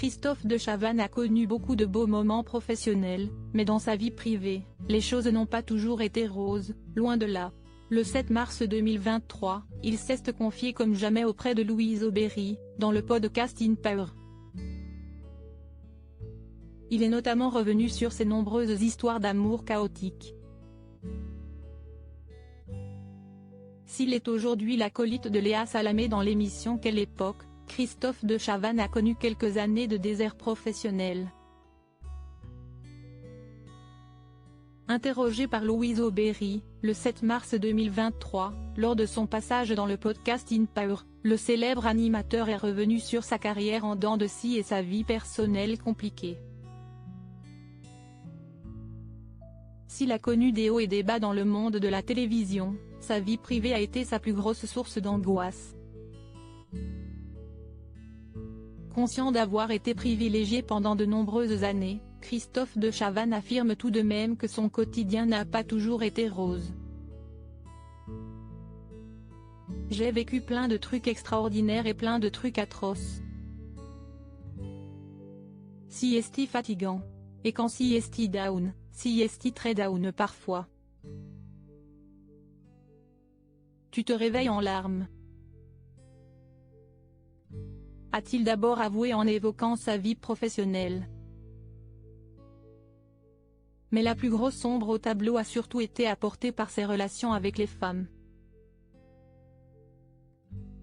Christophe de Chavannes a connu beaucoup de beaux moments professionnels, mais dans sa vie privée, les choses n'ont pas toujours été roses, loin de là. Le 7 mars 2023, il s'est confié comme jamais auprès de Louise Aubéry, dans le podcast In Power. Il est notamment revenu sur ses nombreuses histoires d'amour chaotiques. S'il est aujourd'hui l'acolyte de Léa Salamé dans l'émission Quelle époque, Christophe de Chavannes a connu quelques années de désert professionnel. Interrogé par Louise Aubéry, le 7 mars 2023, lors de son passage dans le podcast In Power, le célèbre animateur est revenu sur sa carrière en dents de scie et sa vie personnelle compliquée. S'il a connu des hauts et des bas dans le monde de la télévision, sa vie privée a été sa plus grosse source d'angoisse. Conscient d'avoir été privilégié pendant de nombreuses années, Christophe de Chavannes affirme tout de même que son quotidien n'a pas toujours été rose. J'ai vécu plein de trucs extraordinaires et plein de trucs atroces. Si est fatigant. Et quand si est down, si est très down parfois. Tu te réveilles en larmes. A-t-il d'abord avoué en évoquant sa vie professionnelle. Mais la plus grosse ombre au tableau a surtout été apportée par ses relations avec les femmes.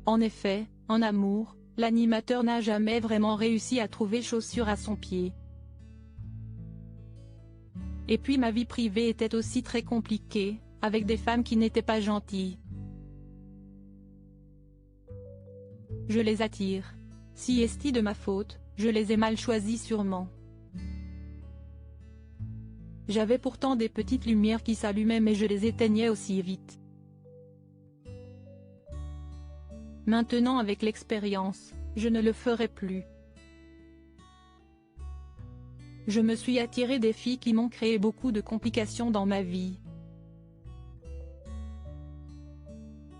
En effet, en amour, l'animateur n'a jamais vraiment réussi à trouver chaussure à son pied. Et puis ma vie privée était aussi très compliquée, avec des femmes qui n'étaient pas gentilles. Je les attire. Si est de ma faute, je les ai mal choisis sûrement. J'avais pourtant des petites lumières qui s'allumaient mais je les éteignais aussi vite. Maintenant avec l'expérience, je ne le ferai plus. Je me suis attiré des filles qui m'ont créé beaucoup de complications dans ma vie.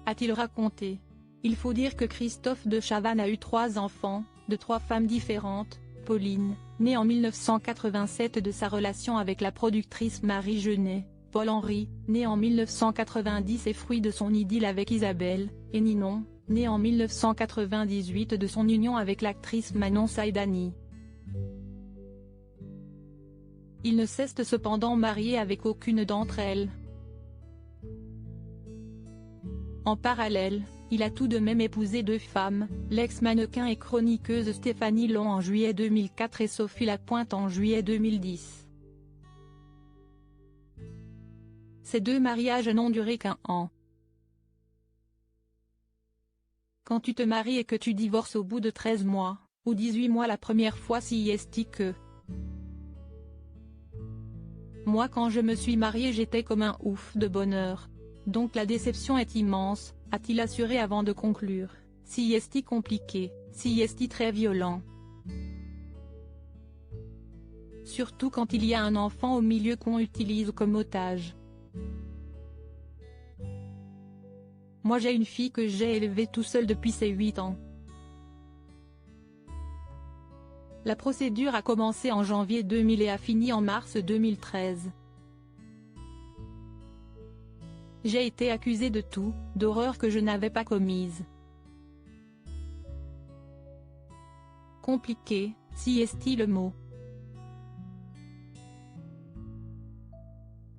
A-t-il raconté. Il faut dire que Christophe de Chavannes a eu 3 enfants, de 3 femmes différentes. Pauline, née en 1987 de sa relation avec la productrice Marie Jeunet, Paul-Henri, né en 1990 et fruit de son idylle avec Isabelle, et Ninon, né en 1998 de son union avec l'actrice Manon Saïdani. Il ne s'est cependant marié avec aucune d'entre elles. En parallèle, il a tout de même épousé 2 femmes, l'ex-mannequin et chroniqueuse Stéphanie Long en juillet 2004 et Sophie Lapointe en juillet 2010. Ces 2 mariages n'ont duré qu'1 an. Quand tu te maries et que tu divorces au bout de 13 mois, ou 18 mois la première fois si est que. Moi quand je me suis mariée j'étais comme un ouf de bonheur. Donc la déception est immense, a-t-il assuré avant de conclure. Si est compliqué, si est très violent. Surtout quand il y a un enfant au milieu qu'on utilise comme otage. Moi j'ai une fille que j'ai élevée tout seul depuis ses 8 ans. La procédure a commencé en janvier 2000 et a fini en mars 2013. J'ai été accusée de tout, d'horreurs que je n'avais pas commises. Compliqué, si est le mot.